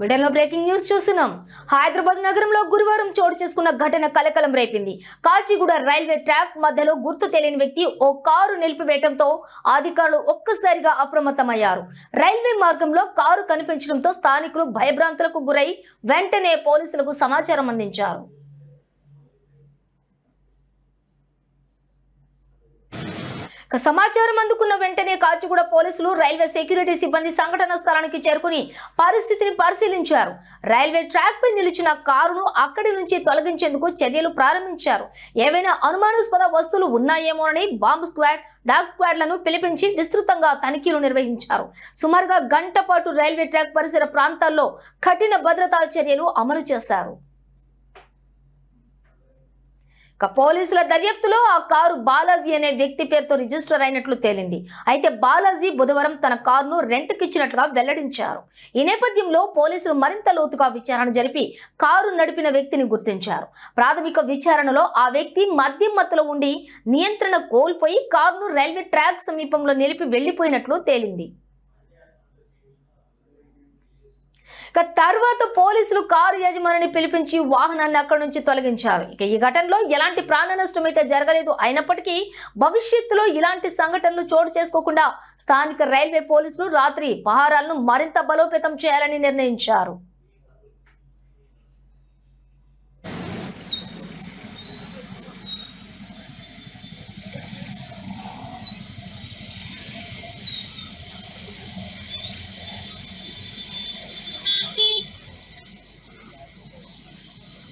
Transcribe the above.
వీడియోలో breaking news చూస్తున్నాం. హైదరాబాద్ నగరంలో గురువారం చోటు చేసుకున్న ఘటన కలకలం రేపింది. కాచిగూడ రైల్వే ట్రాక్ మధ్యలో గుర్తు తెలియని వ్యక్తి ఓ కారు నిలిపివేయడంతో అధికారులు ఒక్కసారిగా అప్రమత్తమయ్యారు. రైల్వే మార్గంలో కారు కనిపించడంతో స్థానికులు భయభ్రాంతులకు గురై వెంటనే పోలీసులకు సమాచారం అందించారు. సమాచారం అందుకున్న వెంటనే కాచిగూడ పోలీసులు రైల్వే సెక్యూరిటీ సిబ్బంది సంఘటన స్థలానికి చేరుకుని పరిస్థితిని పరిశీలించారు. రైల్వే ట్రాక్ పై నిలిచిన కారును అక్కడి నుంచి తొలగించేందుకు చర్యలు ప్రారంభించారు. ఏవైనా అనుమానాస్పద వస్తువులు ఉన్నాయేమోనని బాంబ్ స్క్వాడ్, డాగ్ స్క్వాడ్లను పిలిపించి విస్తృతంగా తనిఖీలు నిర్వహించారు. సుమారుగా గంట పాటు రైల్వే ట్రాక్ పరిసర ప్రాంతాల్లో కఠిన భద్రతా చర్యలు అమలు చేశారు. పోలీసుల దర్యాప్తులో ఆ కారు బాలాజీ అనే వ్యక్తి పేరుతో రిజిస్టర్ అయినట్లు తేలింది. అయితే బాలాజీ బుధవారం తన కారును రెంట్కి ఇచ్చినట్లుగా వెల్లడించారు. ఈ నేపథ్యంలో పోలీసులు మరింత లోతుగా విచారణ జరిపి కారు నడిపిన వ్యక్తిని గుర్తించారు. ప్రాథమిక విచారణలో ఆ వ్యక్తి మద్యం మత్తులో ఉండి నియంత్రణ కోల్పోయి కారును రైల్వే ట్రాక్ సమీపంలో నిలిపి వెళ్లిపోయినట్లు తేలింది. తర్వాత పోలీసులు కారు యజమానిని పిలిపించి వాహనాన్ని అక్కడి నుంచి తొలగించారు. ఈ ఘటనలో ఎలాంటి ప్రాణ నష్టం అయితే జరగలేదు. అయినప్పటికీ భవిష్యత్తులో ఇలాంటి సంఘటనలు చోటు చేసుకోకుండా స్థానిక రైల్వే పోలీసులు రాత్రి పహారాలను మరింత బలోపేతం చేయాలని నిర్ణయించారు.